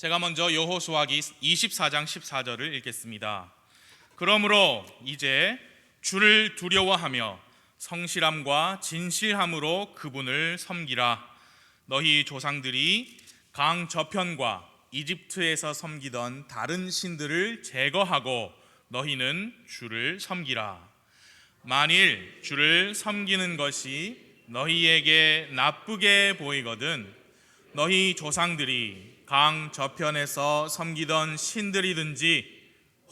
제가 먼저 여호수아기 24장 14절을 읽겠습니다. 그러므로 이제 주를 두려워하며 성실함과 진실함으로 그분을 섬기라. 너희 조상들이 강 저편과 이집트에서 섬기던 다른 신들을 제거하고 너희는 주를 섬기라. 만일 주를 섬기는 것이 너희에게 나쁘게 보이거든 너희 조상들이 강 저편에서 섬기던 신들이든지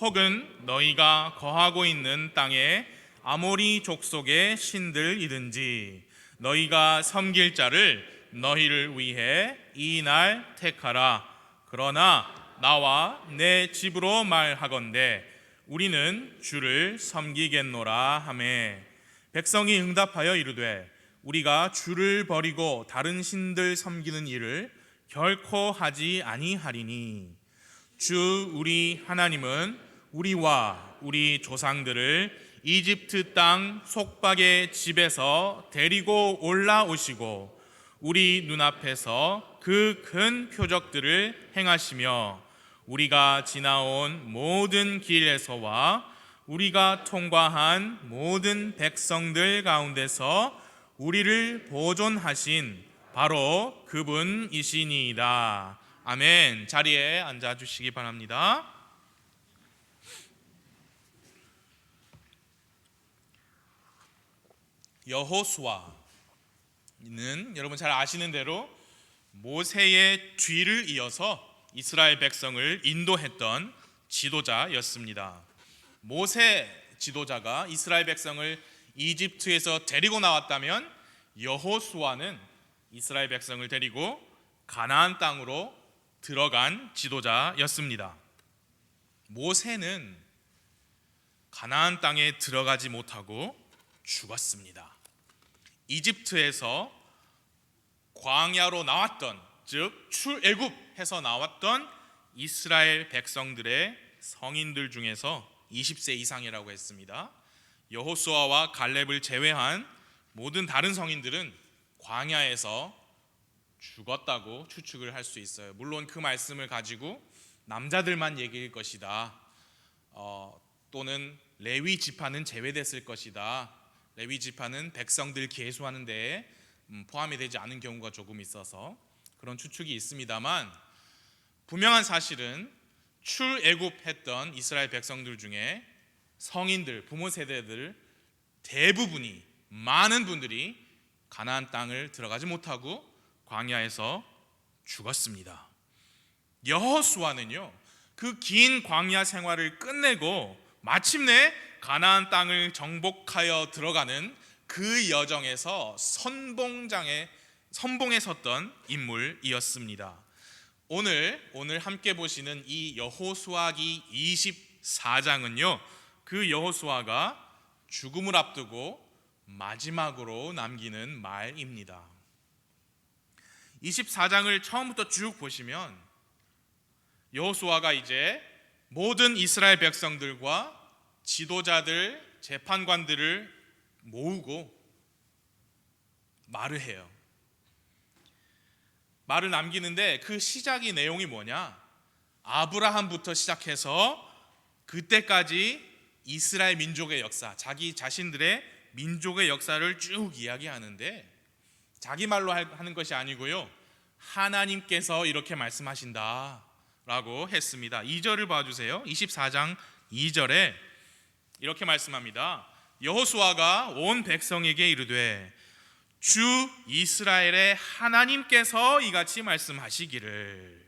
혹은 너희가 거하고 있는 땅의 아모리 족속의 신들이든지 너희가 섬길 자를 너희를 위해 이 날 택하라. 그러나 나와 내 집으로 말하건대 우리는 주를 섬기겠노라 하매 백성이 응답하여 이르되 우리가 주를 버리고 다른 신들 섬기는 일을 결코 하지 아니하리니 주 우리 하나님은 우리와 우리 조상들을 이집트 땅 속박의 집에서 데리고 올라오시고 우리 눈앞에서 그 큰 표적들을 행하시며 우리가 지나온 모든 길에서와 우리가 통과한 모든 백성들 가운데서 우리를 보존하신 바로 그분이시니이다. 아멘. 자리에 앉아주시기 바랍니다. 여호수아는 여러분 잘 아시는 대로 모세의 뒤를 이어서 이스라엘 백성을 인도했던 지도자였습니다. 모세 지도자가 이스라엘 백성을 이집트에서 데리고 나왔다면 여호수아는 이스라엘 백성을 데리고 가나안 땅으로 들어간 지도자였습니다. 모세는 가나안 땅에 들어가지 못하고 죽었습니다. 이집트에서 광야로 나왔던, 즉 출애굽해서 나왔던 이스라엘 백성들의 성인들 중에서 20세 이상이라고 했습니다. 여호수아와 갈렙을 제외한 모든 다른 성인들은 광야에서 죽었다고 추측을 할 수 있어요. 물론 그 말씀을 가지고 남자들만 얘기일 것이다, 또는 레위 지파는 제외됐을 것이다, 레위 지파는 백성들 계수하는 데에 포함이 되지 않은 경우가 조금 있어서 그런 추측이 있습니다만, 분명한 사실은 출애굽했던 이스라엘 백성들 중에 성인들, 부모 세대들 대부분이, 많은 분들이 가나안 땅을 들어가지 못하고 광야에서 죽었습니다. 여호수아는요, 그 긴 광야 생활을 끝내고 마침내 가나안 땅을 정복하여 들어가는 그 여정에서 선봉에 섰던 인물이었습니다. 오늘 함께 보시는 이 여호수아기 24장은요, 그 여호수아가 죽음을 앞두고 마지막으로 남기는 말입니다. 24장을 처음부터 쭉 보시면 여호수아가 이제 모든 이스라엘 백성들과 지도자들, 재판관들을 모으고 말을 해요. 말을 남기는데 그 시작의 내용이 뭐냐? 아브라함부터 시작해서 그때까지 이스라엘 민족의 역사, 자기 자신들의 민족의 역사를 쭉 이야기하는데, 자기 말로 하는 것이 아니고요, 하나님께서 이렇게 말씀하신다 라고 했습니다. 2절을 봐주세요. 24장 2절에 이렇게 말씀합니다. 여호수아가 온 백성에게 이르되 주 이스라엘의 하나님께서 이같이 말씀하시기를.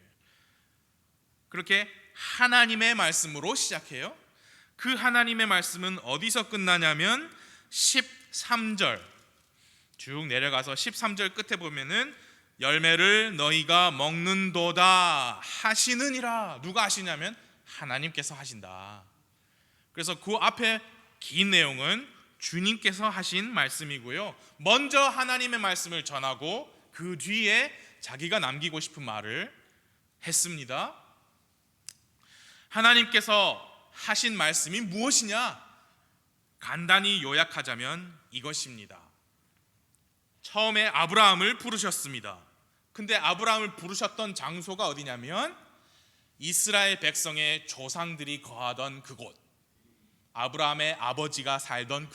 그렇게 하나님의 말씀으로 시작해요. 그 하나님의 말씀은 어디서 끝나냐면 13절 쭉 내려가서 13절 끝에 보면은 열매를 너희가 먹는도다 하시느니라. 누가 하시냐면 하나님께서 하신다. 그래서 그 앞에 긴 내용은 주님께서 하신 말씀이고요, 먼저 하나님의 말씀을 전하고 그 뒤에 자기가 남기고 싶은 말을 했습니다. 하나님께서 하신 말씀이 무엇이냐? 간단히 요약하자면 이것입니다. 처음에 아브라함을 부르셨습니다. 근데 아브라함을 부르셨던 장소가 어디냐면 이스라엘 백성의 조상들이 거하던 그곳, 아브라함의 아버지가 살던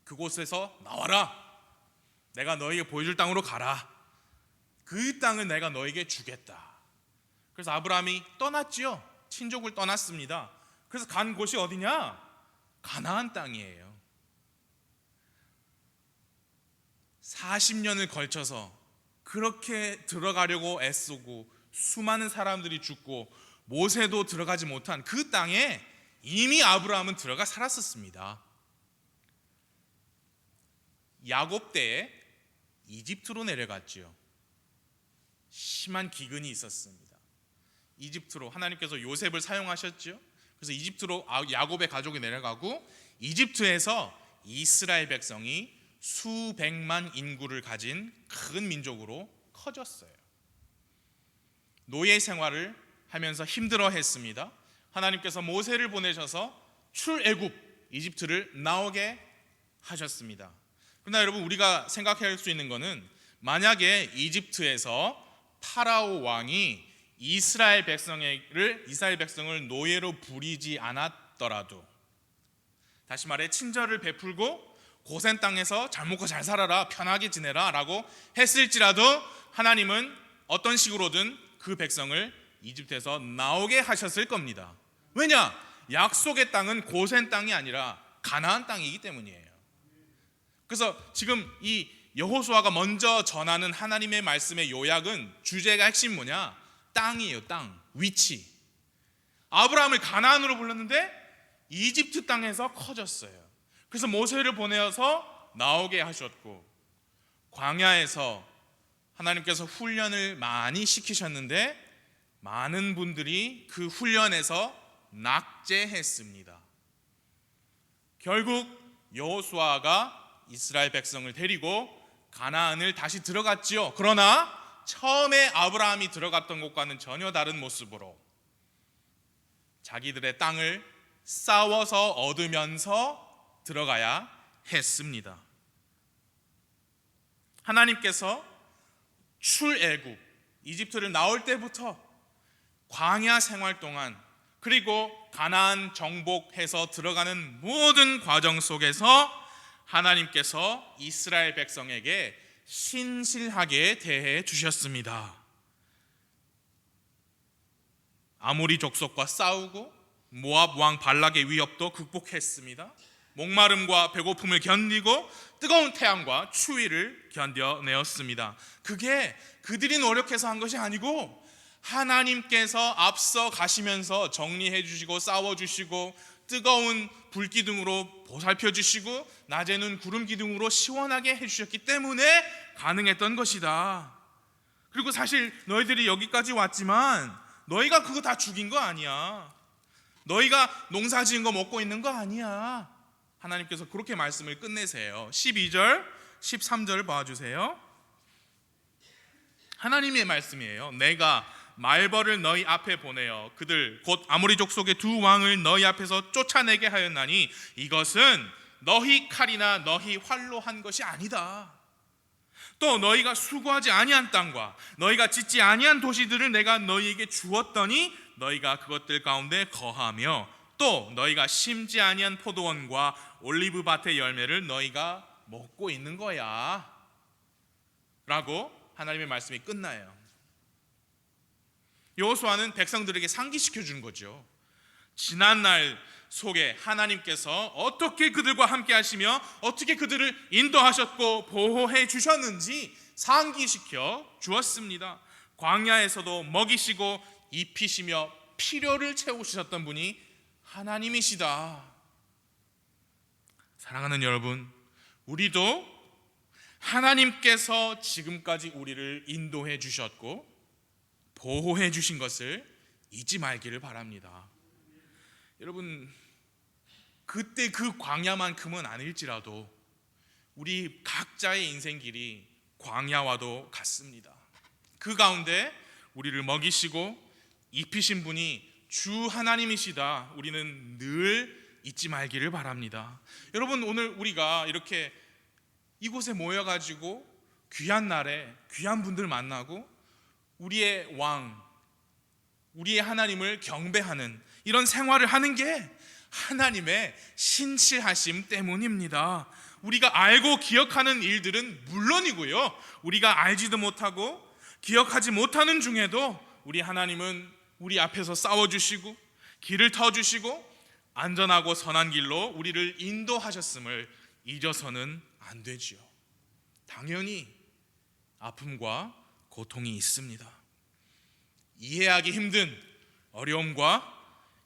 그곳에서 나와라. 내가 너에게 보여줄 땅으로 가라. 그 땅을 내가 너에게 주겠다. 그래서 아브라함이 떠났지요. 친족을 떠났습니다. 그래서 간 곳이 어디냐? 가나안 땅이에요. 40년을 걸쳐서 그렇게 들어가려고 애쓰고 수많은 사람들이 죽고 모세도 들어가지 못한 그 땅에 이미 아브라함은 들어가 살았었습니다. 야곱 때에 이집트로 내려갔지요. 심한 기근이 있었습니다. 이집트로 하나님께서 요셉을 사용하셨죠. 그래서 이집트로 야곱의 가족이 내려가고 이집트에서 이스라엘 백성이 수백만 인구를 가진 큰 민족으로 커졌어요. 노예 생활을 하면서 힘들어했습니다. 하나님께서 모세를 보내셔서 출애굽 이집트를 나오게 하셨습니다. 그러나 여러분, 우리가 생각할 수 있는 것은 만약에 이집트에서 파라오 왕이 이스라엘 백성을 노예로 부리지 않았더라도, 다시 말해 친절을 베풀고 고센 땅에서 잘 먹고 잘 살아라, 편하게 지내라 라고 했을지라도 하나님은 어떤 식으로든 그 백성을 이집트에서 나오게 하셨을 겁니다. 왜냐? 약속의 땅은 고센 땅이 아니라 가나안 땅이기 때문이에요. 그래서 지금 이 여호수아가 먼저 전하는 하나님의 말씀의 요약은, 주제가 핵심 뭐냐? 땅이에요. 땅, 위치. 아브라함을 가나안으로 불렀는데 이집트 땅에서 커졌어요. 그래서 모세를 보내어서 나오게 하셨고, 광야에서 하나님께서 훈련을 많이 시키셨는데 많은 분들이 그 훈련에서 낙제했습니다. 결국 여호수아가 이스라엘 백성을 데리고 가나안을 다시 들어갔지요. 그러나 처음에 아브라함이 들어갔던 곳과는 전혀 다른 모습으로 자기들의 땅을 싸워서 얻으면서 들어가야 했습니다. 하나님께서 출애굽 이집트를 나올 때부터 광야 생활 동안, 그리고 가나안 정복해서 들어가는 모든 과정 속에서 하나님께서 이스라엘 백성에게 신실하게 대해 주셨습니다. 아모리 족속과 싸우고 모압 왕 발락의 위협도 극복했습니다. 목마름과 배고픔을 견디고 뜨거운 태양과 추위를 견뎌내었습니다. 그게 그들이 노력해서 한 것이 아니고 하나님께서 앞서 가시면서 정리해 주시고 싸워 주시고 뜨거운 불기둥으로 보살펴 주시고 낮에는 구름 기둥으로 시원하게 해주셨기 때문에 가능했던 것이다. 그리고 사실 너희들이 여기까지 왔지만 너희가 그거 다 죽인 거 아니야. 너희가 농사 지은 거 먹고 있는 거 아니야. 하나님께서 그렇게 말씀을 끝내세요. 12절 13절을 봐주세요. 하나님의 말씀이에요. 내가 말벌을 너희 앞에 보내어 그들 곧 아모리 족속의 두 왕을 너희 앞에서 쫓아내게 하였나니 이것은 너희 칼이나 너희 활로 한 것이 아니다. 또 너희가 수고하지 아니한 땅과 너희가 짓지 아니한 도시들을 내가 너희에게 주었더니 너희가 그것들 가운데 거하며 또 너희가 심지 아니한 포도원과 올리브 밭의 열매를 너희가 먹고 있는 거야 라고 하나님의 말씀이 끝나요. 여호수아는 백성들에게 상기시켜 준 거죠. 지난날 속에 하나님께서 어떻게 그들과 함께 하시며 어떻게 그들을 인도하셨고 보호해 주셨는지 상기시켜 주었습니다. 광야에서도 먹이시고 입히시며 필요를 채우셨던 분이 하나님이시다. 사랑하는 여러분, 우리도 하나님께서 지금까지 우리를 인도해 주셨고 보호해 주신 것을 잊지 말기를 바랍니다. 여러분, 그때 그 광야만큼은 아닐지라도 우리 각자의 인생길이 광야와도 같습니다. 그 가운데 우리를 먹이시고 입히신 분이 주 하나님이시다. 우리는 늘 잊지 말기를 바랍니다. 여러분, 오늘 우리가 이렇게 이곳에 모여가지고 귀한 날에 귀한 분들 만나고 우리의 왕, 우리의 하나님을 경배하는 이런 생활을 하는 게 하나님의 신실하심 때문입니다. 우리가 알고 기억하는 일들은 물론이고요, 우리가 알지도 못하고 기억하지 못하는 중에도 우리 하나님은 우리 앞에서 싸워주시고 길을 터주시고 안전하고 선한 길로 우리를 인도하셨음을 잊어서는 안 되지요. 당연히 아픔과 고통이 있습니다. 이해하기 힘든 어려움과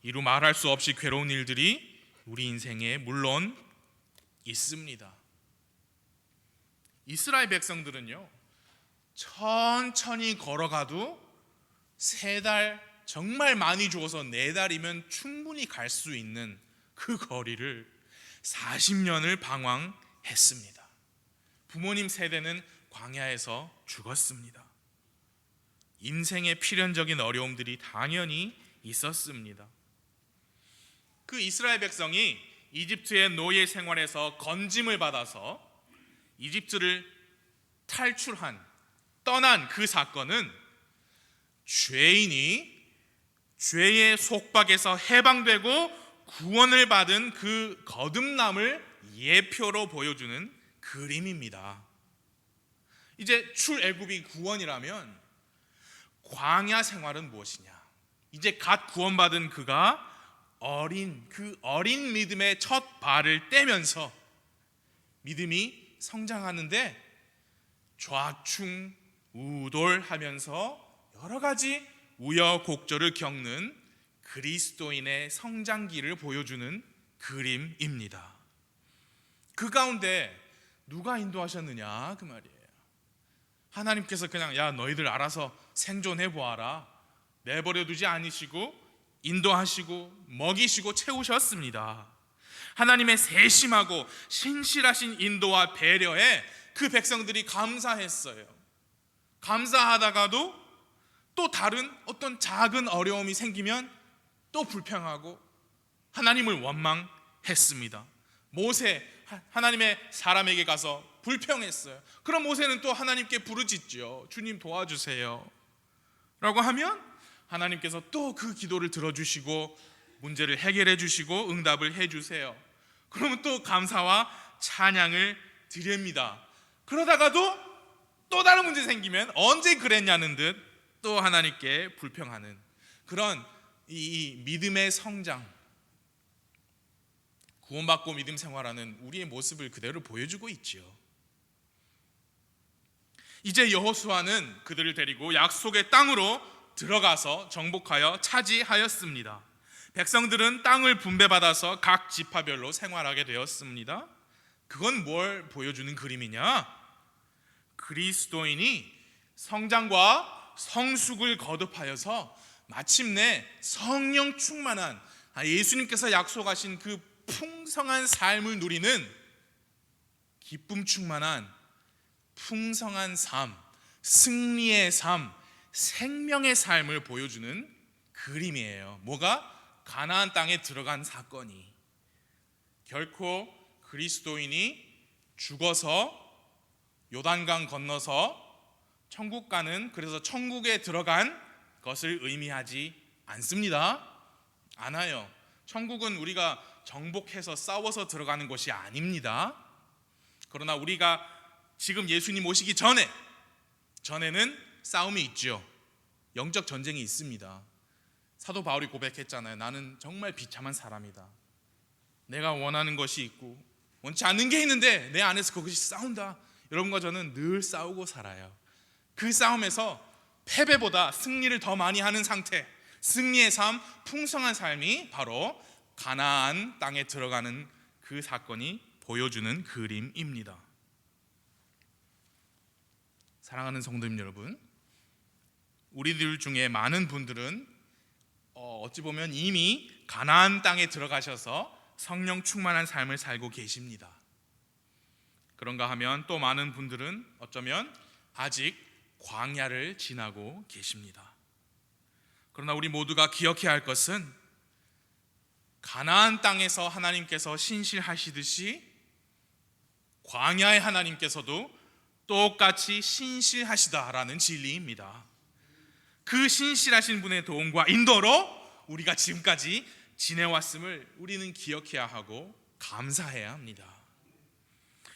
이루 말할 수 없이 괴로운 일들이 우리 인생에 물론 있습니다. 이스라엘 백성들은요, 천천히 걸어가도 3달, 정말 많이 죽어서 4달이면 충분히 갈 수 있는 그 거리를 40년을 방황했습니다. 부모님 세대는 광야에서 죽었습니다. 인생의 필연적인 어려움들이 당연히 있었습니다. 그 이스라엘 백성이 이집트의 노예 생활에서 건짐을 받아서 이집트를 떠난 그 사건은 죄인이 죄의 속박에서 해방되고 구원을 받은 그 거듭남을 예표로 보여주는 그림입니다. 이제 출애굽이 구원이라면 광야 생활은 무엇이냐? 이제 갓 구원받은 그가 그 어린 믿음의 첫 발을 떼면서 믿음이 성장하는데 좌충우돌하면서 여러 가지 우여곡절을 겪는 그리스도인의 성장기를 보여주는 그림입니다. 그 가운데 누가 인도하셨느냐 그 말이에요. 하나님께서 그냥 야 너희들 알아서 생존해 보아라 내버려 두지 않으시고 인도하시고 먹이시고 채우셨습니다. 하나님의 세심하고 신실하신 인도와 배려에 그 백성들이 감사했어요. 감사하다가도 또 다른 어떤 작은 어려움이 생기면 또 불평하고 하나님을 원망했습니다. 모세 하나님의 사람에게 가서 불평했어요. 그럼 모세는 또 하나님께 부르짖죠. 주님 도와주세요 라고 하면 하나님께서 또 그 기도를 들어주시고 문제를 해결해 주시고 응답을 해주세요. 그러면 또 감사와 찬양을 드립니다. 그러다가도 또 다른 문제 생기면 언제 그랬냐는 듯 또 하나님께 불평하는 그런 이 믿음의 성장, 구원받고 믿음 생활하는 우리의 모습을 그대로 보여주고 있지요. 이제 여호수아는 그들을 데리고 약속의 땅으로 들어가서 정복하여 차지하였습니다. 백성들은 땅을 분배받아서 각 지파별로 생활하게 되었습니다. 그건 뭘 보여주는 그림이냐? 그리스도인이 성장과 성숙을 거듭하여서 마침내 성령 충만한 예수님께서 약속하신 그 풍성한 삶을 누리는 기쁨 충만한 풍성한 삶, 승리의 삶, 생명의 삶을 보여주는 그림이에요. 뭐가? 가나안 땅에 들어간 사건이 결코 그리스도인이 죽어서 요단강 건너서 천국 가는, 그래서 천국에 들어간 것을 의미하지 않습니다. 않아요. 천국은 우리가 정복해서 싸워서 들어가는 것이 아닙니다. 그러나 우리가 지금 예수님 오시기 전에는 싸움이 있죠. 영적 전쟁이 있습니다. 사도 바울이 고백했잖아요. 나는 정말 비참한 사람이다. 내가 원하는 것이 있고 원치 않는 게 있는데 내 안에서 그것이 싸운다. 여러분과 저는 늘 싸우고 살아요. 그 싸움에서 패배보다 승리를 더 많이 하는 상태, 승리의 삶, 풍성한 삶이 바로 가나안 땅에 들어가는 그 사건이 보여주는 그림입니다. 사랑하는 성도님 여러분, 우리들 중에 많은 분들은 어찌 보면 이미 가나안 땅에 들어가셔서 성령 충만한 삶을 살고 계십니다. 그런가 하면 또 많은 분들은 어쩌면 아직 광야를 지나고 계십니다. 그러나 우리 모두가 기억해야 할 것은 가나안 땅에서 하나님께서 신실하시듯이 광야의 하나님께서도 똑같이 신실하시다라는 진리입니다. 그 신실하신 분의 도움과 인도로 우리가 지금까지 지내왔음을 우리는 기억해야 하고 감사해야 합니다.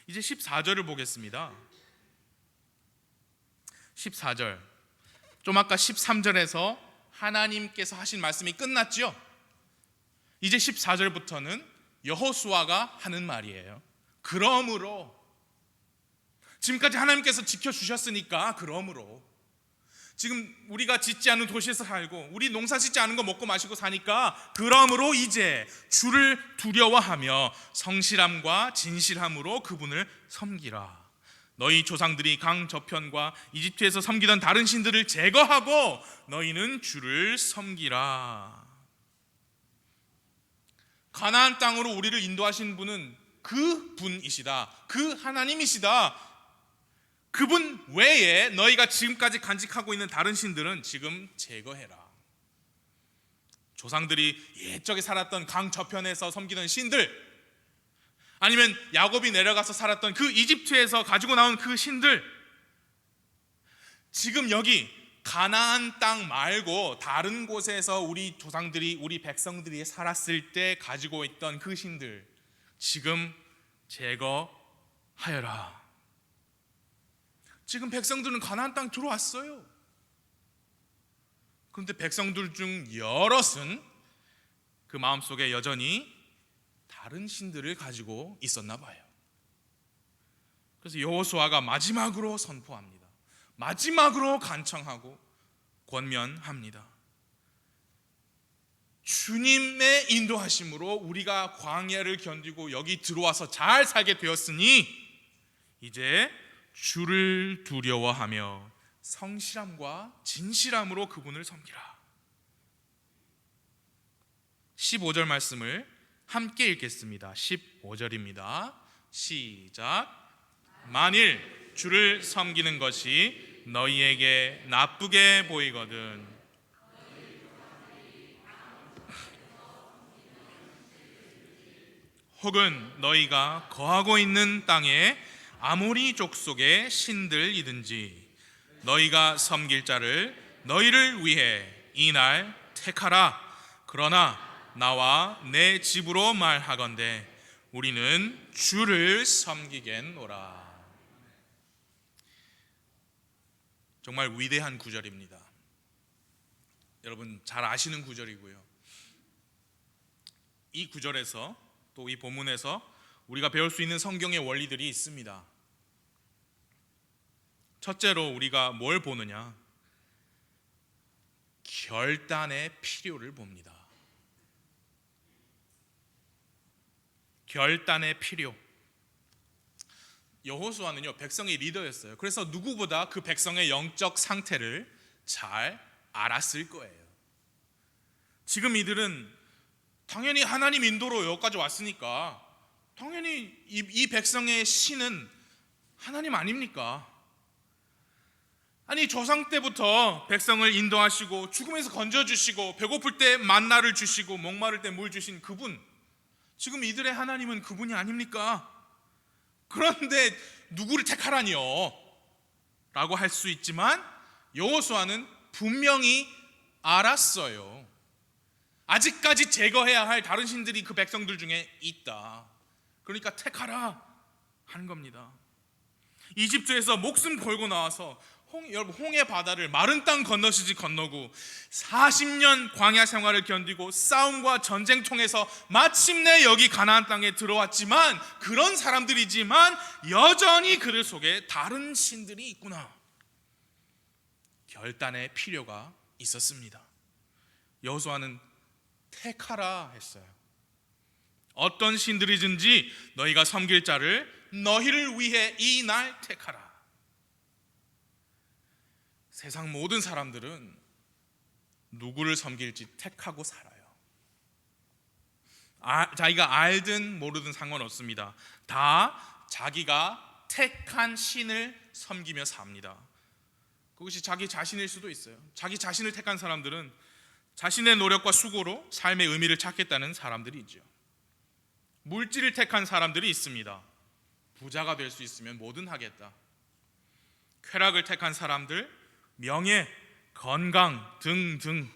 이제 14절을 보겠습니다. 14절, 좀 아까 13절에서 하나님께서 하신 말씀이 끝났죠. 이제 14절부터는 여호수아가 하는 말이에요. 그러므로, 지금까지 하나님께서 지켜주셨으니까, 그러므로 지금 우리가 짓지 않은 도시에서 살고 우리 농사 짓지 않은 거 먹고 마시고 사니까, 그러므로 이제 주를 두려워하며 성실함과 진실함으로 그분을 섬기라. 너희 조상들이 강 저편과 이집트에서 섬기던 다른 신들을 제거하고 너희는 주를 섬기라. 가나안 땅으로 우리를 인도하신 분은 그 분이시다. 그 하나님이시다. 그분 외에 너희가 지금까지 간직하고 있는 다른 신들은 지금 제거해라. 조상들이 옛적에 살았던 강 저편에서 섬기던 신들, 아니면 야곱이 내려가서 살았던 그 이집트에서 가지고 나온 그 신들, 지금 여기 가나안 땅 말고 다른 곳에서 우리 조상들이, 우리 백성들이 살았을 때 가지고 있던 그 신들 지금 제거하여라. 지금 백성들은 가나안 땅 들어왔어요. 그런데 백성들 중 여럿은 그 마음속에 여전히 다른 신들을 가지고 있었나 봐요. 그래서 여호수아가 마지막으로 선포합니다. 마지막으로 간청하고 권면합니다. 주님의 인도하심으로 우리가 광야를 견디고 여기 들어와서 잘 살게 되었으니 이제 주를 두려워하며 성실함과 진실함으로 그분을 섬기라. 15절 말씀을 함께 읽겠습니다. 15절입니다. 시작. 만일 주를 섬기는 것이 너희에게 나쁘게 보이거든 혹은 너희가 거하고 있는 땅에 아모리 족속의 신들이든지 너희가 섬길 자를 너희를 위해 이날 택하라. 그러나 나와 내 집으로 말하건대 우리는 주를 섬기겠노라. 정말 위대한 구절입니다. 여러분 잘 아시는 구절이고요. 이 구절에서 또 이 본문에서 우리가 배울 수 있는 성경의 원리들이 있습니다. 첫째로 우리가 뭘 보느냐? 결단의 필요를 봅니다. 결단의 필요. 여호수아는요 백성의 리더였어요. 그래서 누구보다 그 백성의 영적 상태를 잘 알았을 거예요. 지금 이들은 당연히 하나님 인도로 여기까지 왔으니까 당연히 이 백성의 신은 하나님 아닙니까? 아니 조상 때부터 백성을 인도하시고 죽음에서 건져주시고 배고플 때 만나를 주시고 목마를 때 물 주신 그분, 지금 이들의 하나님은 그분이 아닙니까? 그런데 누구를 택하라니요? 라고 할 수 있지만 여호수아는 분명히 알았어요. 아직까지 제거해야 할 다른 신들이 그 백성들 중에 있다. 그러니까 택하라 하는 겁니다. 이집트에서 목숨 걸고 나와서 여러분 홍해 바다를 마른 땅 건너시지 건너고 40년 광야 생활을 견디고 싸움과 전쟁 통해서 마침내 여기 가나안 땅에 들어왔지만, 그런 사람들이지만 여전히 그들 속에 다른 신들이 있구나. 결단의 필요가 있었습니다. 여호수아는 택하라 했어요. 어떤 신들이든지 너희가 섬길 자를 너희를 위해 이 날 택하라. 세상 모든 사람들은 누구를 섬길지 택하고 살아요. 자기가 알든 모르든 상관없습니다. 다 자기가 택한 신을 섬기며 삽니다. 그것이 자기 자신일 수도 있어요. 자기 자신을 택한 사람들은 자신의 노력과 수고로 삶의 의미를 찾겠다는 사람들이 있죠. 물질을 택한 사람들이 있습니다. 부자가 될 수 있으면 뭐든 하겠다. 쾌락을 택한 사람들, 명예, 건강 등등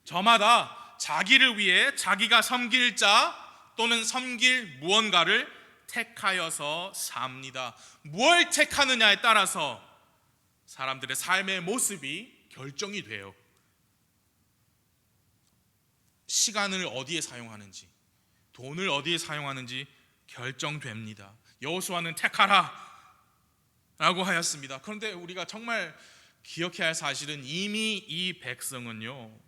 저마다 자기를 위해 자기가 섬길 자 또는 섬길 무언가를 택하여서 삽니다. 뭘 택하느냐에 따라서 사람들의 삶의 모습이 결정이 돼요. 시간을 어디에 사용하는지, 돈을 어디에 사용하는지 결정됩니다. 여호수아는 택하라 라고 하였습니다. 그런데 우리가 정말 기억해야 할 사실은 이미 이 백성은요,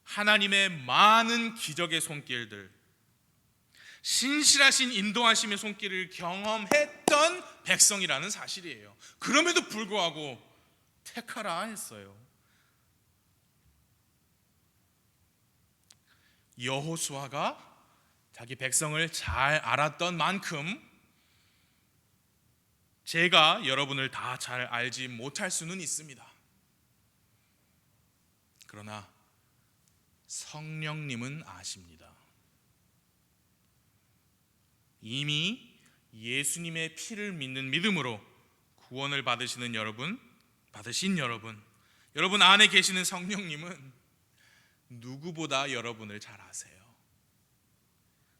하나님의 많은 기적의 손길들, 신실하신 인도하심의 손길을 경험했던 백성이라는 사실이에요. 그럼에도 불구하고 택하라 했어요. 여호수아가 자기 백성을 잘 알았던 만큼 제가 여러분을 다 잘 알지 못할 수는 있습니다. 그러나 성령님은 아십니다. 이미 예수님의 피를 믿는 믿음으로 구원을 받으신 여러분 안에 계시는 성령님은 누구보다 여러분을 잘 아세요.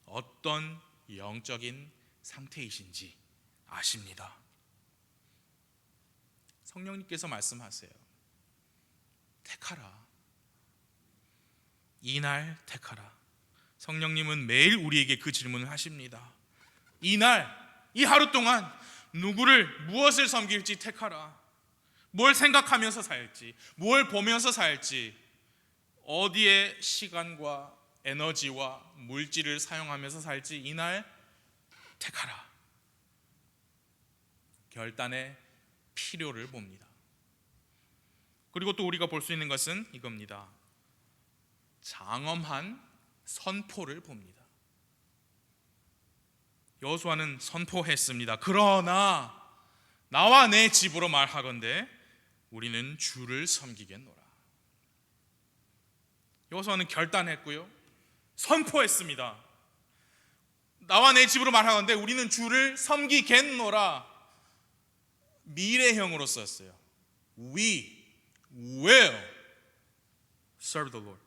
어떤 영적인 상태이신지 아십니다. 성령님께서 말씀하세요. 택하라. 이날 택하라. 성령님은 매일 우리에게 그 질문을 하십니다. 이날, 이 하루 동안 누구를, 무엇을 섬길지 택하라. 뭘 생각하면서 살지, 뭘 보면서 살지, 어디에 시간과 에너지와 물질을 사용하면서 살지 이날 택하라. 결단의 필요를 봅니다. 그리고 또 우리가 볼 수 있는 것은 이겁니다. 장엄한 선포를 봅니다. 여호수아는 선포했습니다. 그러나 나와 내 집으로 말하건대 우리는 주를 섬기겠노라. 여호수아는 결단했고요, 선포했습니다. 나와 내 집으로 말하건대 우리는 주를 섬기겠노라. 미래형으로 썼어요. We will serve the Lord.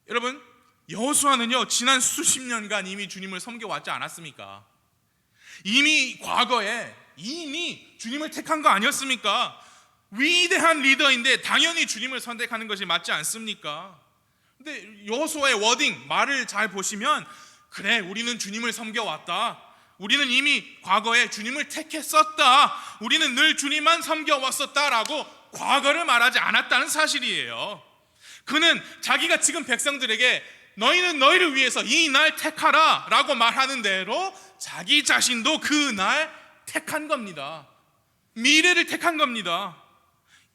여러분, 여호수아는요, 지난 수십 년간 이미 주님을 섬겨왔지 않았습니까? 이미 과거에 이미 주님을 택한 거 아니었습니까? 위대한 리더인데 당연히 주님을 선택하는 것이 맞지 않습니까? 근데 여호수아의 워딩, 말을 잘 보시면, 그래, 우리는 주님을 섬겨왔다. 우리는 이미 과거에 주님을 택했었다. 우리는 늘 주님만 섬겨왔었다라고 과거를 말하지 않았다는 사실이에요. 그는 자기가 지금 백성들에게 너희는 너희를 위해서 이 날 택하라 라고 말하는 대로 자기 자신도 그 날 택한 겁니다. 미래를 택한 겁니다.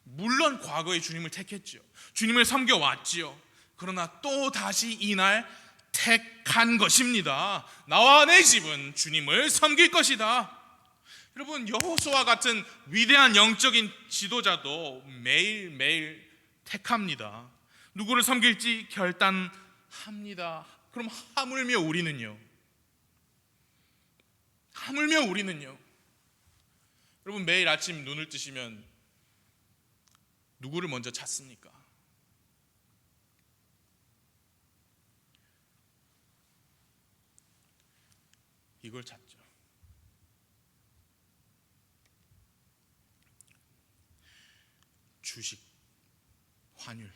물론 과거에 주님을 택했죠. 주님을 섬겨왔지요. 그러나 또 다시 이날 택한 것입니다. 나와 내 집은 주님을 섬길 것이다. 여러분, 여호수아 같은 위대한 영적인 지도자도 매일매일 택합니다. 누구를 섬길지 결단합니다. 그럼 하물며 우리는요? 여러분, 매일 아침 눈을 뜨시면 누구를 먼저 찾습니까? 이걸 찾죠. 주식, 환율,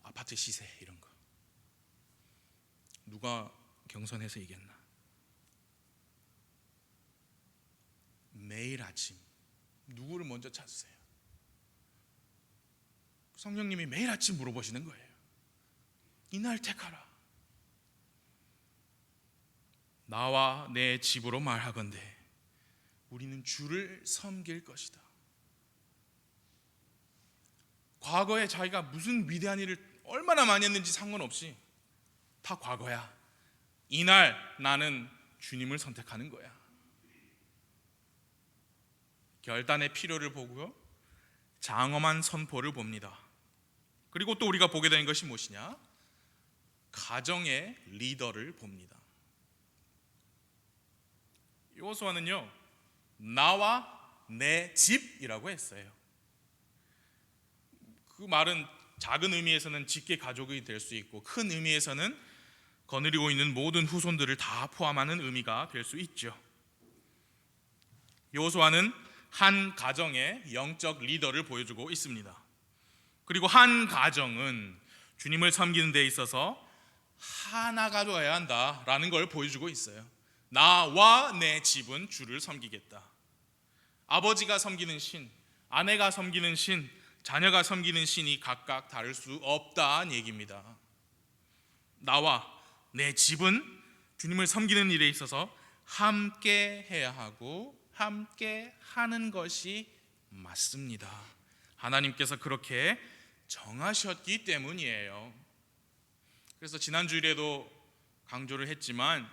아파트 시세 이런 거. 누가 경선해서 이겼나? 매일 아침 누구를 먼저 찾으세요? 성령님이 매일 아침 물어보시는 거예요. 이날 택하라. 나와 내 집으로 말하건대 우리는 주를 섬길 것이다. 과거에 자기가 무슨 위대한 일을 얼마나 많이 했는지 상관없이 다 과거야. 이날 나는 주님을 선택하는 거야. 결단의 필요를 보고요, 장엄한 선포를 봅니다. 그리고 또 우리가 보게 되는 것이 무엇이냐? 가정의 리더를 봅니다. 여호수아는요, 나와 내 집이라고 했어요. 그 말은 작은 의미에서는 직계 가족이 될 수 있고 큰 의미에서는 거느리고 있는 모든 후손들을 다 포함하는 의미가 될 수 있죠. 여호수아는 한 가정의 영적 리더를 보여주고 있습니다. 그리고 한 가정은 주님을 섬기는 데 있어서 하나가 되어야 한다라는 걸 보여주고 있어요. 나와 내 집은 주를 섬기겠다. 아버지가 섬기는 신, 아내가 섬기는 신, 자녀가 섬기는 신이 각각 다를 수 없다는 얘기입니다. 나와 내 집은 주님을 섬기는 일에 있어서 함께 해야 하고 함께 하는 것이 맞습니다. 하나님께서 그렇게 정하셨기 때문이에요. 그래서 지난 주일에도 강조를 했지만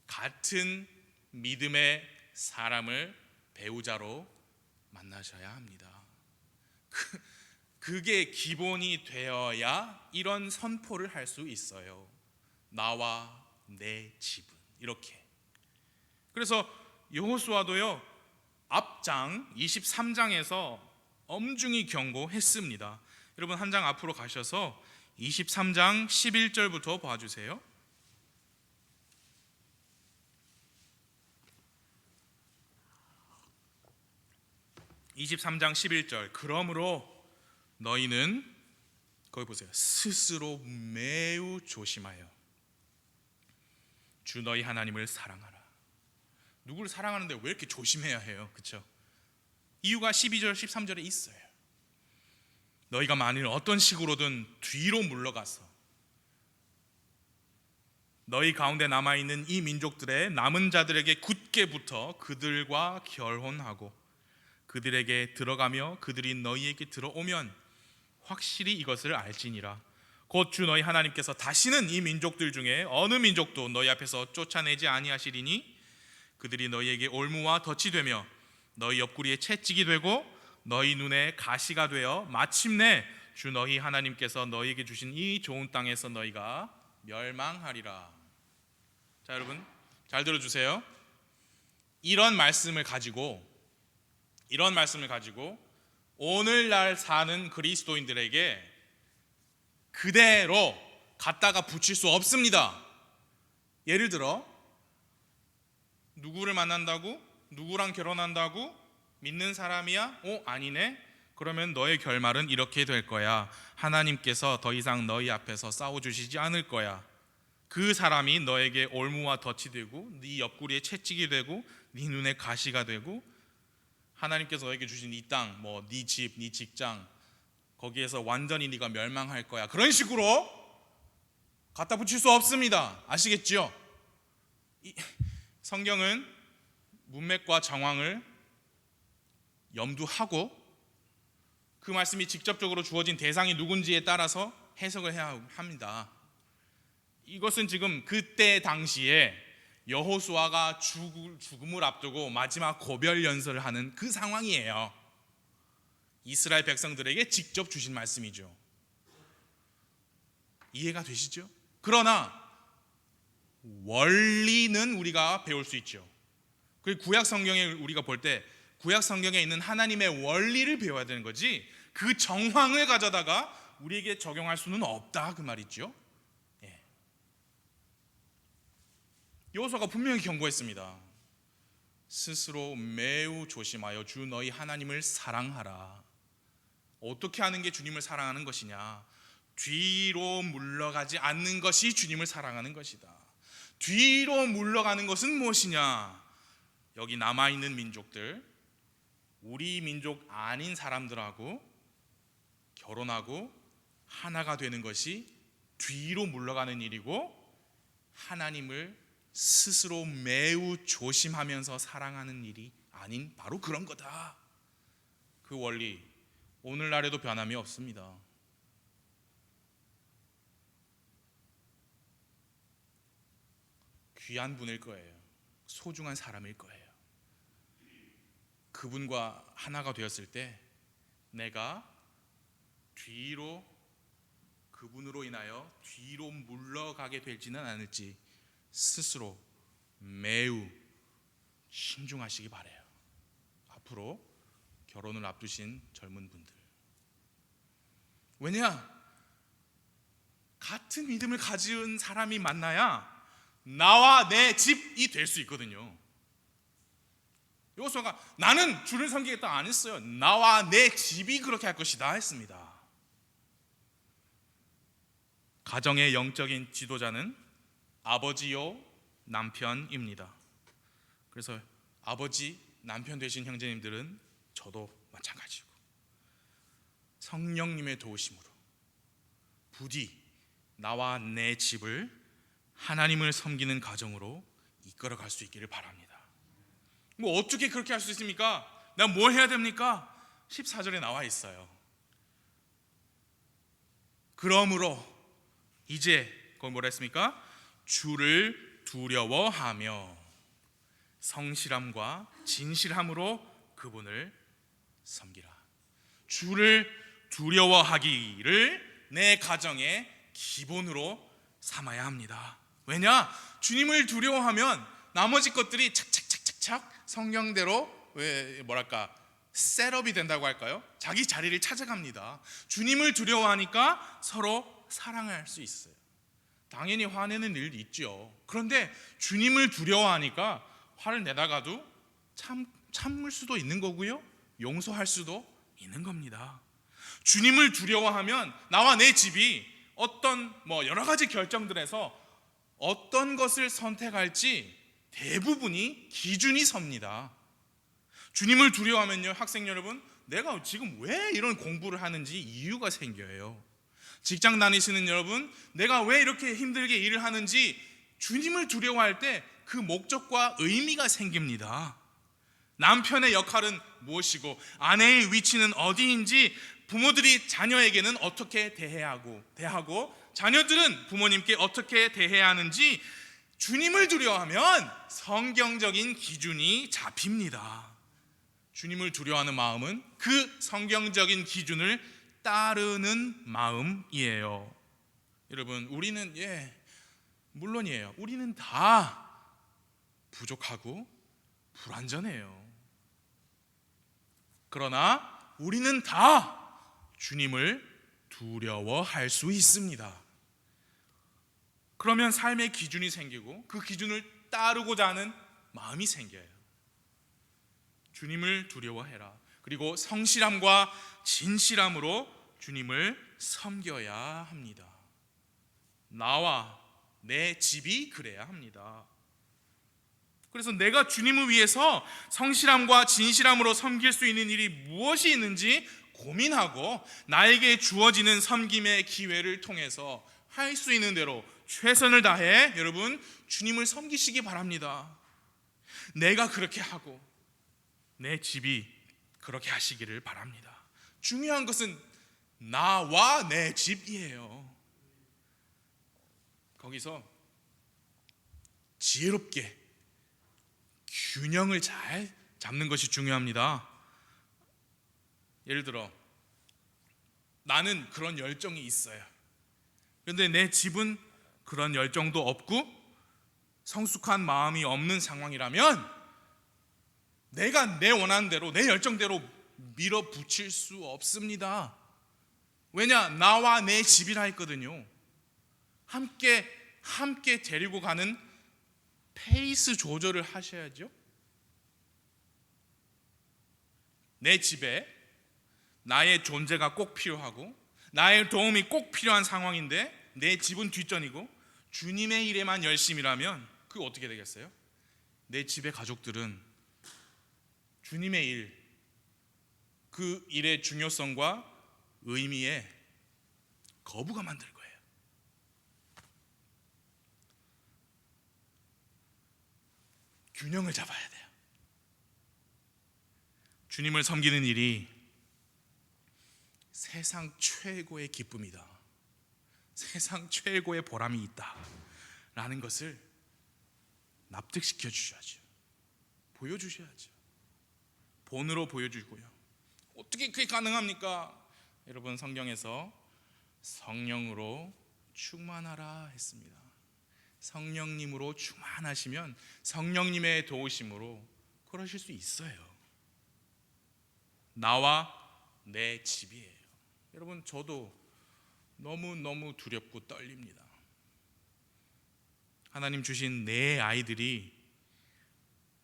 같은 믿음의 사람을 배우자로 만나셔야 합니다. 그게 기본이 되어야 이런 선포를 할 수 있어요. 나와 내 집은 이렇게. 그래서 여호수아도요 앞장 23장에서 엄중히 경고했습니다. 여러분 한 장 앞으로 가셔서 23장 11절부터 봐주세요. 23장 11절. 그러므로 너희는 거기 보세요. 스스로 매우 조심하여 주 너희 하나님을 사랑하라. 누구를 사랑하는데 왜 이렇게 조심해야 해요? 그렇죠? 이유가 12절 13절에 있어요. 너희가 만일 어떤 식으로든 뒤로 물러가서 너희 가운데 남아있는 이 민족들의 남은 자들에게 굳게 붙어 그들과 결혼하고 그들에게 들어가며 그들이 너희에게 들어오면 확실히 이것을 알지니라. 곧 주 너희 하나님께서 다시는 이 민족들 중에 어느 민족도 너희 앞에서 쫓아내지 아니하시리니 그들이 너희에게 올무와 덫이 되며 너희 옆구리에 채찍이 되고 너희 눈에 가시가 되어 마침내 주 너희 하나님께서 너희에게 주신 이 좋은 땅에서 너희가 멸망하리라. 자, 여러분 잘 들어주세요. 이런 말씀을 가지고 오늘날 사는 그리스도인들에게 그대로 갖다가 붙일 수 없습니다. 예를 들어 누구를 만난다고? 누구랑 결혼한다고? 믿는 사람이야? 아니네? 그러면 너의 결말은 이렇게 될 거야. 하나님께서 더 이상 너희 앞에서 싸워주시지 않을 거야. 그 사람이 너에게 올무와 덫이 되고 네 옆구리에 채찍이 되고 네 눈에 가시가 되고 하나님께서 너에게 주신 이 땅, 네 집, 네 직장 거기에서 완전히 네가 멸망할 거야. 그런 식으로 갖다 붙일 수 없습니다. 아시겠죠? 성경은 문맥과 정황을 염두하고 그 말씀이 직접적으로 주어진 대상이 누군지에 따라서 해석을 해야 합니다. 이것은 지금 그때 당시에 여호수아가 죽음을 앞두고 마지막 고별 연설을 하는 그 상황이에요. 이스라엘 백성들에게 직접 주신 말씀이죠. 이해가 되시죠? 그러나 원리는 우리가 배울 수 있죠. 그 구약 성경에 우리가 볼 때 구약 성경에 있는 하나님의 원리를 배워야 되는 거지 그 정황을 가져다가 우리에게 적용할 수는 없다 그 말이죠. 여호수아가 분명히 경고했습니다. 스스로 매우 조심하여 주 너희 하나님을 사랑하라. 어떻게 하는 게 주님을 사랑하는 것이냐? 뒤로 물러가지 않는 것이 주님을 사랑하는 것이다. 뒤로 물러가는 것은 무엇이냐? 여기 남아있는 민족들, 우리 민족 아닌 사람들하고 결혼하고 하나가 되는 것이 뒤로 물러가는 일이고 하나님을 스스로 매우 조심하면서 사랑하는 일이 아닌 바로 그런 거다. 그 원리 오늘날에도 변함이 없습니다. 귀한 분일 거예요. 소중한 사람일 거예요. 그분과 하나가 되었을 때 내가 뒤로 그분으로 인하여 뒤로 물러가게 될지는 않을지 스스로 매우 신중하시기 바라요. 앞으로 결혼을 앞두신 젊은 분들 왜냐? 같은 믿음을 가진 사람이 만나야 나와 내 집이 될 수 있거든요. 여호수아가 나는 주를 섬기겠다 안 했어요. 나와 내 집이 그렇게 할 것이다 했습니다. 가정의 영적인 지도자는 아버지요 남편입니다. 그래서 아버지, 남편 되신 형제님들은 저도 마찬가지고 성령님의 도우심으로 부디 나와 내 집을 하나님을 섬기는 가정으로 이끌어갈 수 있기를 바랍니다. 뭐 어떻게 그렇게 할 수 있습니까? 내가 뭘 해야 됩니까? 14절에 나와 있어요. 그러므로 이제 거기 뭐라 했습니까? 주를 두려워하며 성실함과 진실함으로 그분을 섬기라. 주를 두려워하기를 내 가정의 기본으로 삼아야 합니다. 왜냐? 주님을 두려워하면 나머지 것들이 착착착착착 성경대로 셋업이 된다고 할까요? 자기 자리를 찾아갑니다. 주님을 두려워하니까 서로 사랑할 수 있어요. 당연히 화내는 일도 있죠. 그런데 주님을 두려워하니까 화를 내다가도 참을 수도 있는 거고요, 용서할 수도 있는 겁니다. 주님을 두려워하면 나와 내 집이 어떤 여러 가지 결정들에서 어떤 것을 선택할지 대부분이 기준이 섭니다. 주님을 두려워하면요, 학생 여러분, 내가 지금 왜 이런 공부를 하는지 이유가 생겨요. 직장 다니시는 여러분, 내가 왜 이렇게 힘들게 일을 하는지 주님을 두려워할 때 그 목적과 의미가 생깁니다. 남편의 역할은 무엇이고 아내의 위치는 어디인지 부모들이 자녀에게는 어떻게 대하고 자녀들은 부모님께 어떻게 대해야 하는지 주님을 두려워하면 성경적인 기준이 잡힙니다. 주님을 두려워하는 마음은 그 성경적인 기준을 따르는 마음이에요. 여러분, 우리는 물론이에요. 우리는 다 부족하고 불완전해요. 그러나 우리는 다 주님을 두려워할 수 있습니다. 그러면 삶의 기준이 생기고 그 기준을 따르고자 하는 마음이 생겨요. 주님을 두려워해라. 그리고 성실함과 진실함으로 주님을 섬겨야 합니다. 나와 내 집이 그래야 합니다. 그래서 내가 주님을 위해서 성실함과 진실함으로 섬길 수 있는 일이 무엇이 있는지 고민하고 나에게 주어지는 섬김의 기회를 통해서 할 수 있는 대로 최선을 다해 여러분 주님을 섬기시기 바랍니다. 내가 그렇게 하고 내 집이 그렇게 하시기를 바랍니다. 중요한 것은 나와 내 집이에요. 거기서 지혜롭게 균형을 잘 잡는 것이 중요합니다. 예를 들어 나는 그런 열정이 있어요. 그런데 내 집은 그런 열정도 없고 성숙한 마음이 없는 상황이라면 내가 내 원하는 대로 내 열정대로 밀어붙일 수 없습니다. 왜냐? 나와 내 집이라 했거든요. 함께 데리고 가는 페이스 조절을 하셔야죠. 내 집에 나의 존재가 꼭 필요하고 나의 도움이 꼭 필요한 상황인데 내 집은 뒷전이고 주님의 일에만 열심이라면 그게 어떻게 되겠어요? 내 집의 가족들은 주님의 일, 그 일의 중요성과 의미에 거부감만 들 거예요. 균형을 잡아야 돼요. 주님을 섬기는 일이 세상 최고의 기쁨이다, 세상 최고의 보람이 있다 라는 것을 납득시켜 주셔야죠. 보여주셔야죠. 본으로 보여주고요. 어떻게 그게 가능합니까? 여러분, 성경에서 성령으로 충만하라 했습니다. 성령님으로 충만하시면 성령님의 도우심으로 그러실 수 있어요. 나와 내 집이에요. 여러분, 저도 너무너무 두렵고 떨립니다. 하나님 주신 내 아이들이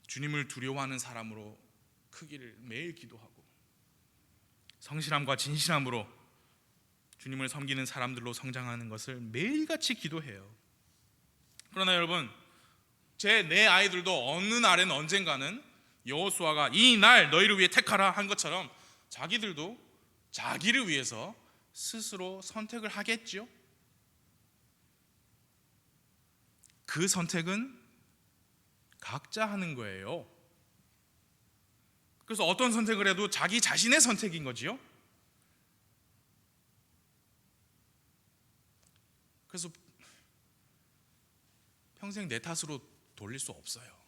주님을 두려워하는 사람으로 크기를 매일 기도하고 성실함과 진실함으로 주님을 섬기는 사람들로 성장하는 것을 매일같이 기도해요. 그러나 여러분, 내 아이들도 어느 날엔 언젠가는 여호수아가 이 날 너희를 위해 택하라 한 것처럼 자기들도 자기를 위해서 스스로 선택을 하겠죠. 그 선택은 각자 하는 거예요. 그래서 어떤 선택을 해도 자기 자신의 선택인 거지요. 그래서 평생 내 탓으로 돌릴 수 없어요.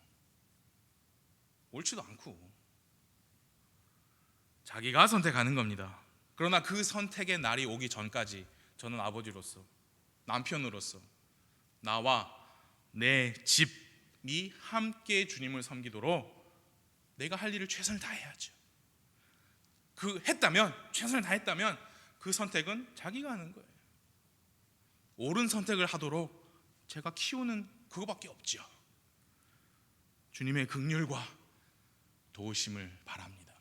옳지도 않고 자기가 선택하는 겁니다. 그러나 그 선택의 날이 오기 전까지 저는 아버지로서, 남편으로서 나와 내 집이 함께 주님을 섬기도록 내가 할 일을 최선을 다해야죠. 최선을 다했다면 그 선택은 자기가 하는 거예요. 옳은 선택을 하도록 제가 키우는 그거밖에 없죠. 주님의 긍휼과 도우심을 바랍니다.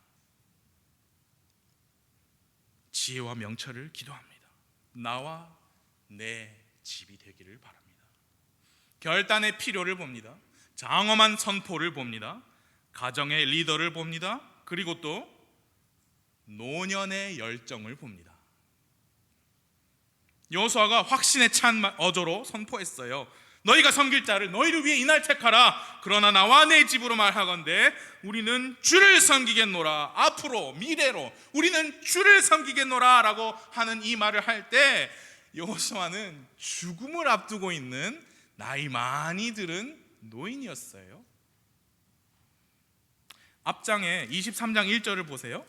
지혜와 명철을 기도합니다. 나와 내 집이 되기를 바랍니다. 결단의 필요를 봅니다. 장엄한 선포를 봅니다. 가정의 리더를 봅니다. 그리고 또 노년의 열정을 봅니다. 여호수아가 확신에 찬 어조로 선포했어요. 너희가 섬길 자를 너희를 위해 이날 택하라. 그러나 나와 내 집으로 말하건대 우리는 주를 섬기겠노라. 앞으로 미래로 우리는 주를 섬기겠노라 라고 하는 이 말을 할 때 여호수아는 죽음을 앞두고 있는 나이 많이 들은 노인이었어요. 앞장에 23장 1절을 보세요.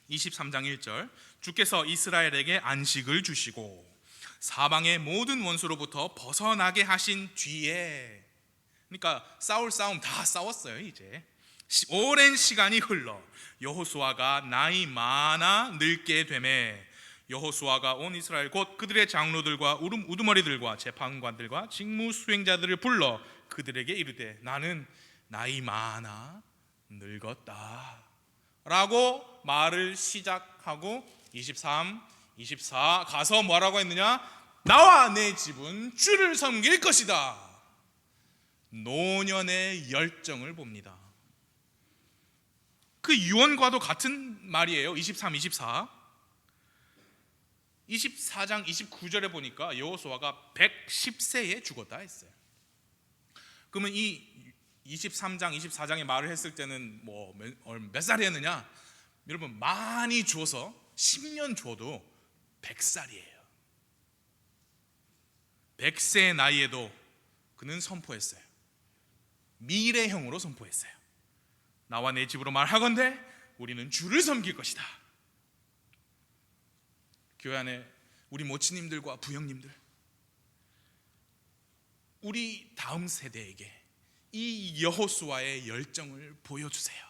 23장 1절 주께서 이스라엘에게 안식을 주시고 사방의 모든 원수로부터 벗어나게 하신 뒤에, 그러니까 싸울 싸움 다 싸웠어요. 이제 오랜 시간이 흘러 여호수아가 나이 많아 늙게 되매 여호수아가 온 이스라엘 곧 그들의 장로들과 우두머리들과 재판관들과 직무 수행자들을 불러 그들에게 이르되 나는 나이 많아 늙었다 라고 말을 시작하고 23, 24 가서 뭐라고 했느냐? 나와 내 집은 주를 섬길 것이다. 노년의 열정을 봅니다. 그 유언과도 같은 말이에요. 23, 24 24장 29절에 보니까 여호수아가 110세에 죽었다 했어요. 그러면 이 23장, 24장에 말을 했을 때는 몇 살이었느냐? 여러분, 많이 줘서 10년 줘도 100살이에요. 100세의 나이에도 그는 선포했어요. 미래형으로 선포했어요. 나와 내 집으로 말하건대 우리는 주를 섬길 것이다. 교회 안에 우리 모치님들과 부형님들, 우리 다음 세대에게 이 여호수아의 열정을 보여주세요.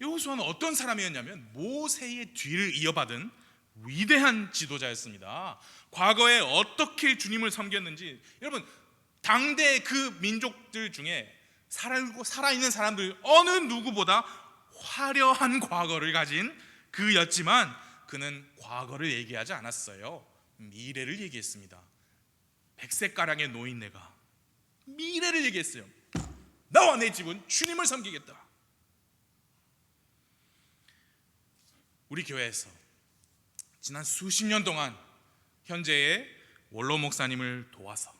여호수아는 어떤 사람이었냐면 모세의 뒤를 이어받은 위대한 지도자였습니다. 과거에 어떻게 주님을 섬겼는지, 여러분, 당대 그 민족들 중에 살아있는 사람들 어느 누구보다 화려한 과거를 가진 그였지만 그는 과거를 얘기하지 않았어요. 미래를 얘기했습니다. 100세가량의 노인네가 미래를 얘기했어요. 나와 내 집은 주님을 섬기겠다. 우리 교회에서 지난 수십 년 동안 현재의 원로 목사님을 도와서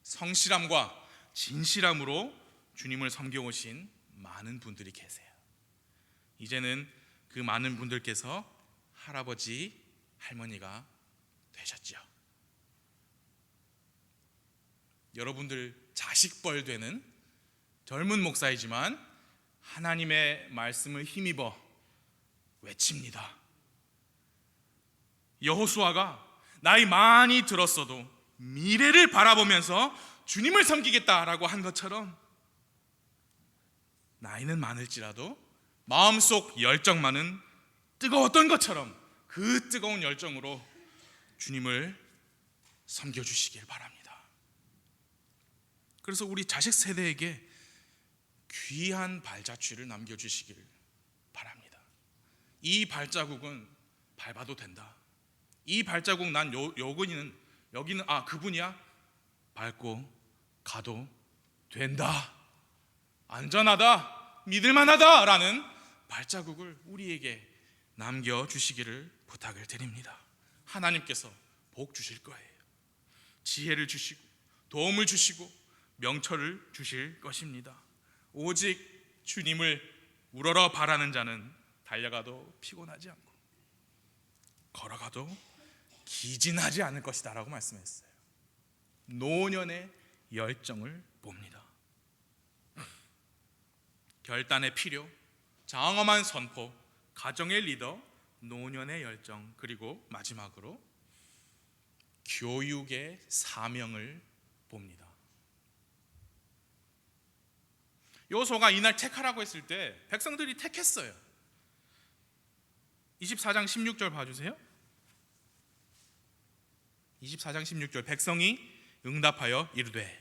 성실함과 진실함으로 주님을 섬겨오신 많은 분들이 계세요. 이제는 그 많은 분들께서 할아버지, 할머니가 되셨죠. 여러분들 자식뻘 되는 젊은 목사이지만 하나님의 말씀을 힘입어 외칩니다. 여호수아가 나이 많이 들었어도 미래를 바라보면서 주님을 섬기겠다라고 한 것처럼 나이는 많을지라도 마음속 열정만은 뜨거웠던 것처럼 그 뜨거운 열정으로 주님을 섬겨주시길 바랍니다. 그래서 우리 자식 세대에게 귀한 발자취를 남겨주시길 바랍니다. 이 발자국은 밟아도 된다. 이 발자국 난 여기는 그분이야. 밟고 가도 된다. 안전하다. 믿을만하다. 라는 발자국을 우리에게 남겨주시기를 부탁을 드립니다. 하나님께서 복 주실 거예요. 지혜를 주시고 도움을 주시고 명철을 주실 것입니다. 오직 주님을 우러러 바라는 자는 달려가도 피곤하지 않고 걸어가도 기진하지 않을 것이다 라고 말씀했어요. 노년의 열정을 봅니다. 결단의 필요, 장엄한 선포, 가정의 리더, 노년의 열정, 그리고 마지막으로 교육의 사명을 봅니다. 여호수아가 이날 택하라고 했을 때 백성들이 택했어요. 24장 16절 봐주세요. 24장 16절 백성이 응답하여 이르되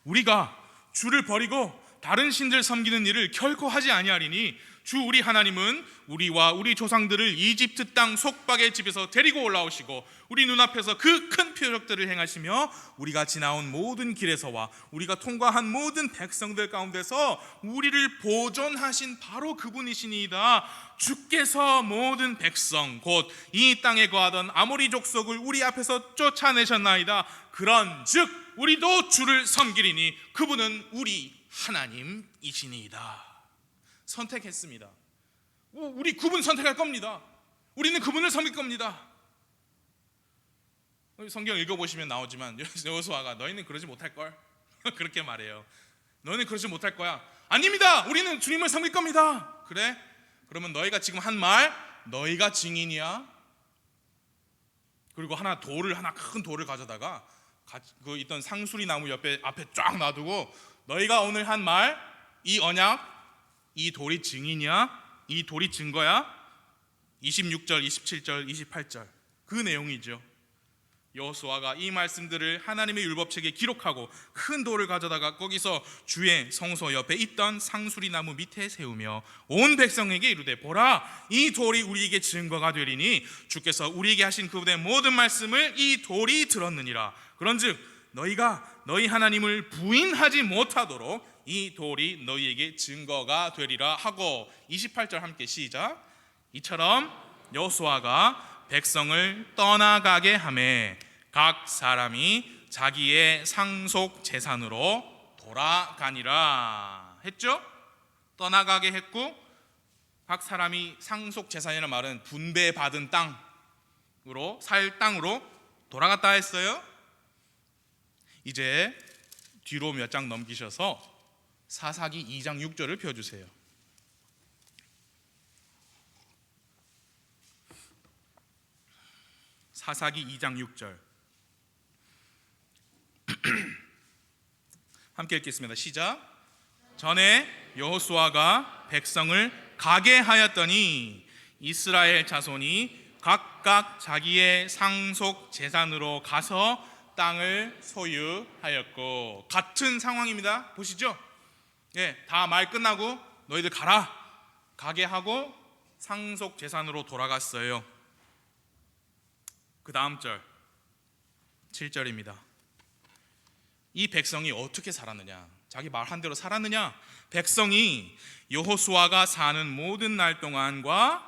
우리가 주를 버리고 다른 신들 섬기는 일을 결코 하지 아니하리니 주 우리 하나님은 우리와 우리 조상들을 이집트 땅 속박의 집에서 데리고 올라오시고 우리 눈앞에서 그 큰 표적들을 행하시며 우리가 지나온 모든 길에서와 우리가 통과한 모든 백성들 가운데서 우리를 보존하신 바로 그분이시니이다. 주께서 모든 백성 곧 이 땅에 거하던 아모리 족속을 우리 앞에서 쫓아내셨나이다. 그런즉 우리도 주를 섬기리니 그분은 우리 하나님이시니이다. 선택했습니다. 우리 그분 선택할 겁니다. 우리는 그분을 섬길 겁니다. 성경 읽어보시면 나오지만 여호수아가 너희는 그러지 못할걸 그렇게 말해요. 너희는 그러지 못할 거야. 아닙니다. 우리는 주님을 섬길 겁니다. 그래? 그러면 너희가 지금 한 말 너희가 증인이야. 그리고 하나 큰 돌을 가져다가 그 있던 상수리 나무 앞에 쫙 놔두고 너희가 오늘 한 말 이 언약 이 돌이 증인이야. 이 돌이 증거야. 26절 27절 28절 그 내용이죠. 여호수아가 이 말씀들을 하나님의 율법책에 기록하고 큰 돌을 가져다가 거기서 주의 성소 옆에 있던 상수리 나무 밑에 세우며 온 백성에게 이르되 보라 이 돌이 우리에게 증거가 되리니 주께서 우리에게 하신 그분의 모든 말씀을 이 돌이 들었느니라. 그런즉 너희가 너희 하나님을 부인하지 못하도록 이 돌이 너희에게 증거가 되리라 하고 28절 함께 시작. 이처럼 여호수아가 백성을 떠나가게 하매 각 사람이 자기의 상속 재산으로 돌아가니라 했죠. 떠나가게 했고 각 사람이 상속 재산이라는 말은 분배받은 땅으로 살 땅으로 돌아갔다 했어요. 이제 뒤로 몇 장 넘기셔서 사사기 2장 6절을 펴주세요. 사사기 2장 6절 함께 읽겠습니다. 시작. 전에 여호수아가 백성을 가게 하였더니 이스라엘 자손이 각각 자기의 상속 재산으로 가서 땅을 소유하였고 같은 상황입니다. 보시죠. 다 말 끝나고 너희들 가라 가게 하고 상속 재산으로 돌아갔어요. 그 다음 절 7절입니다. 이 백성이 어떻게 살았느냐? 자기 말한 대로 살았느냐? 백성이 여호수아가 사는 모든 날 동안과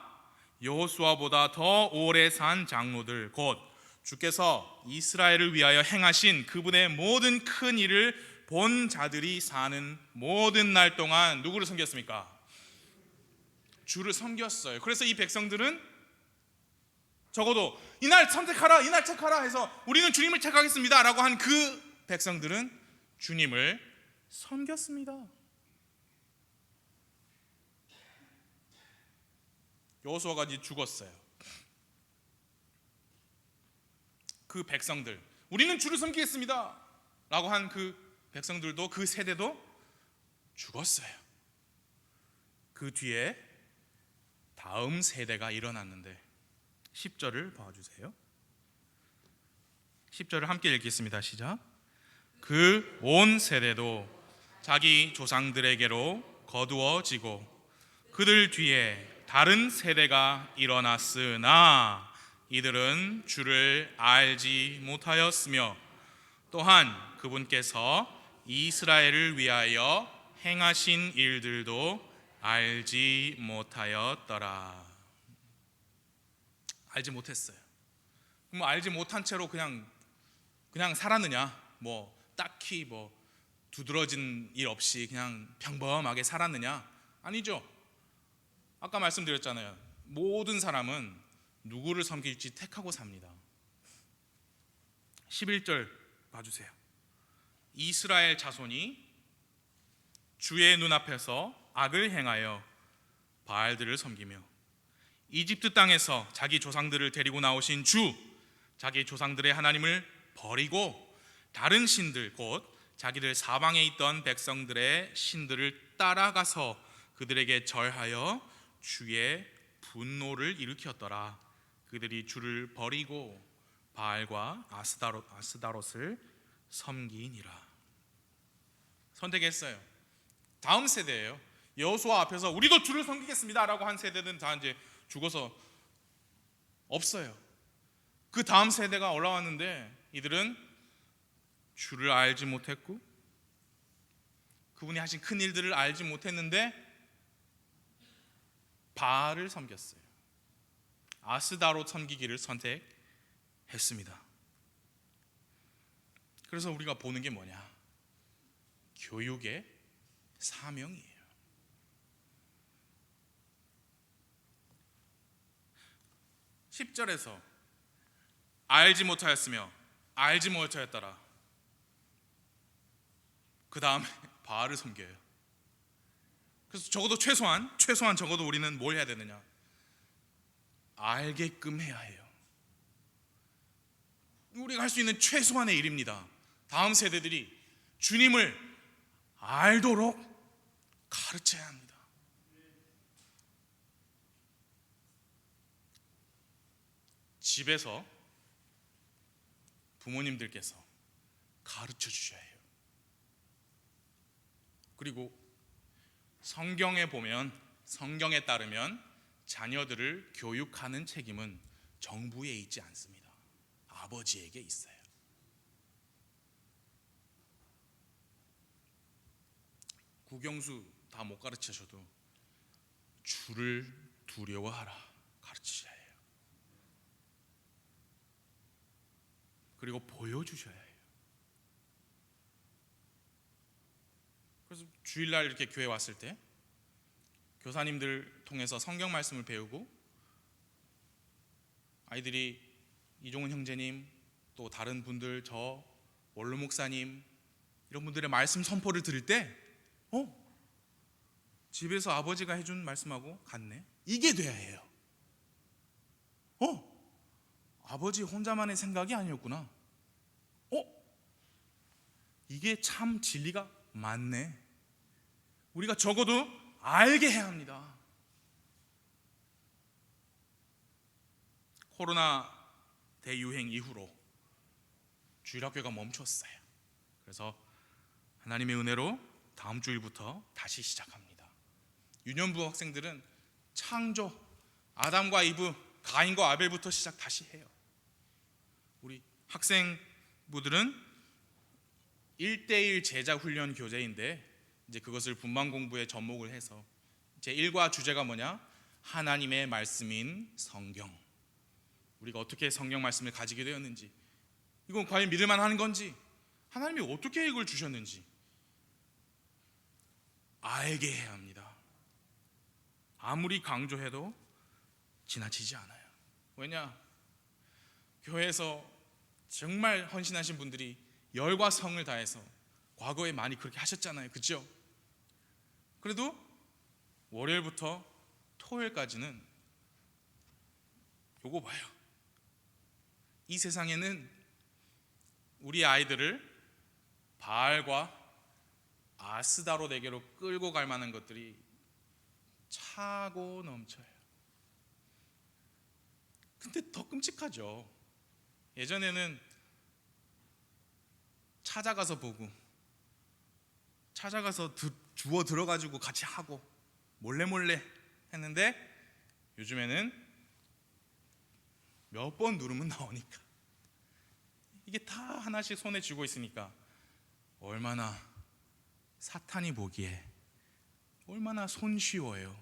여호수아보다 더 오래 산 장로들 곧 주께서 이스라엘을 위하여 행하신 그분의 모든 큰 일을 본 자들이 사는 모든 날 동안 누구를 섬겼습니까? 주를 섬겼어요. 그래서 이 백성들은 적어도 이날 선택하라 이날 택하라 해서 우리는 주님을 택하겠습니다 라고 한 그 백성들은 주님을 섬겼습니다. 여호수아가 이제 죽었어요. 그 백성들 우리는 주를 섬기겠습니다 라고 한 그 백성들도 그 세대도 죽었어요. 그 뒤에 다음 세대가 일어났는데 10절을 봐주세요. 10절을 함께 읽겠습니다. 시작. 그 온 세대도 자기 조상들에게로 거두어지고 그들 뒤에 다른 세대가 일어났으나 이들은 주를 알지 못하였으며 또한 그분께서 이스라엘을 위하여 행하신 일들도 알지 못하였더라. 알지 못했어요. 그럼 알지 못한 채로 그냥 살았느냐? 딱히 두드러진 일 없이 그냥 평범하게 살았느냐? 아니죠. 아까 말씀드렸잖아요. 모든 사람은 누구를 섬길지 택하고 삽니다. 11절 봐주세요. 이스라엘 자손이 주의 눈앞에서 악을 행하여 바알들을 섬기며 이집트 땅에서 자기 조상들을 데리고 나오신 주, 자기 조상들의 하나님을 버리고 다른 신들 곧 자기들 사방에 있던 백성들의 신들을 따라가서 그들에게 절하여 주의 분노를 일으켰더라. 그들이 주를 버리고 바알과 아스다롯을 섬기니라. 선택했어요. 다음 세대예요. 여호수아 앞에서 우리도 주를 섬기겠습니다라고 한 세대는 다 이제 죽어서 없어요. 그 다음 세대가 올라왔는데 이들은 주를 알지 못했고 그분이 하신 큰 일들을 알지 못했는데 바알을 섬겼어요. 아스다롯 섬기기를 선택했습니다. 그래서 우리가 보는 게 뭐냐? 교육의 사명이에요. 10절에서 알지 못하였으며 알지 못하였더라. 그 다음에 바알을 섬겨요. 그래서 적어도 최소한 적어도 우리는 뭘 해야 되느냐? 알게끔 해야 해요. 우리가 할 수 있는 최소한의 일입니다. 다음 세대들이 주님을 알도록 가르쳐야 합니다. 집에서 부모님들께서 가르쳐 주셔야 해요. 그리고 성경에 따르면 자녀들을 교육하는 책임은 정부에 있지 않습니다. 아버지에게 있어요. 국영수 다 못 가르치셔도 주를 두려워하라 가르치셔야 해요. 그리고 보여주셔야 해요. 그래서 주일날 이렇게 교회 왔을 때 교사님들 통해서 성경 말씀을 배우고 아이들이 이종훈 형제님 또 다른 분들 저 원로 목사님 이런 분들의 말씀 선포를 들을 때 집에서 아버지가 해준 말씀하고 같네. 이게 돼야 해요. 아버지 혼자만의 생각이 아니었구나. 이게 참 진리가 맞네. 우리가 적어도 알게 해야 합니다. 코로나 대유행 이후로 주일학교가 멈췄어요. 그래서 하나님의 은혜로 다음 주일부터 다시 시작합니다. 유년부 학생들은 창조, 아담과 이브, 가인과 아벨부터 시작 다시 해요. 우리 학생부들은 1대1 제자 훈련 교재인데 이제 그것을 분반 공부에 접목을 해서 제 1과 주제가 뭐냐? 하나님의 말씀인 성경. 우리가 어떻게 성경 말씀을 가지게 되었는지, 이건 과연 믿을 만한 건지, 하나님이 어떻게 이걸 주셨는지 알게 해야 합니다. 아무리 강조해도 지나치지 않아요. 왜냐? 교회에서 정말 헌신하신 분들이 열과 성을 다해서 과거에 많이 그렇게 하셨잖아요. 그렇죠? 그래도 월요일부터 토요일까지는 요거 봐요. 이 세상에는 우리 아이들을 바알과 아스다롯에게로 끌고 갈 만한 것들이 차고 넘쳐요. 근데 더 끔찍하죠. 예전에는 찾아가서 보고, 찾아가서 주워 들어가지고 같이 하고 몰래 했는데, 요즘에는 몇 번 누르면 나오니까, 이게 다 하나씩 손에 쥐고 있으니까 얼마나, 사탄이 보기에 얼마나 손쉬워요.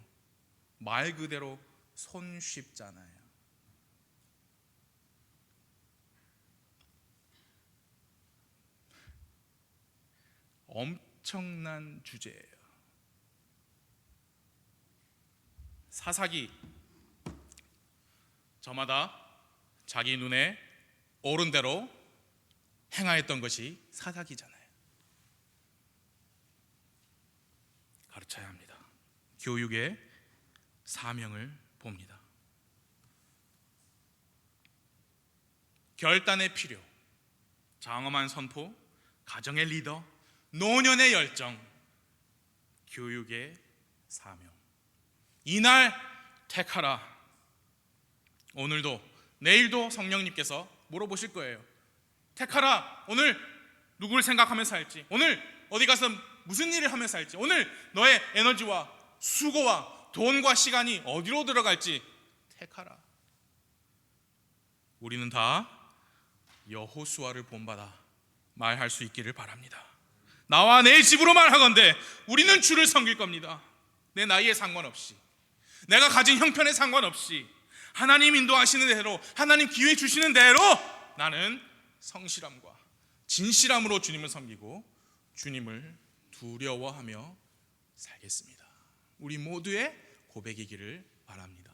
말 그대로 손쉽잖아요. 엄청난 주제예요. 사사기, 저마다 자기 눈에 옳은 대로 행하였던 것이 사사기잖아요. 가르쳐야 합니다. 교육의 사명을 봅니다. 결단의 필요, 장엄한 선포, 가정의 리더, 노년의 열정, 교육의 사명. 이날 택하라. 오늘도 내일도 성령님께서 물어보실 거예요. 택하라. 오늘 누구를 생각하면서 살지, 오늘 어디 가서 무슨 일을 하면서 살지, 오늘 너의 에너지와 수고와 돈과 시간이 어디로 들어갈지 택하라. 우리는 다 여호수아를 본받아 말할 수 있기를 바랍니다. 나와 내 집으로 말하건대 우리는 주를 섬길 겁니다. 내 나이에 상관없이, 내가 가진 형편에 상관없이, 하나님 인도하시는 대로, 하나님 기회 주시는 대로 나는 성실함과 진실함으로 주님을 섬기고 주님을 두려워하며 살겠습니다. 우리 모두의 고백이기를 바랍니다.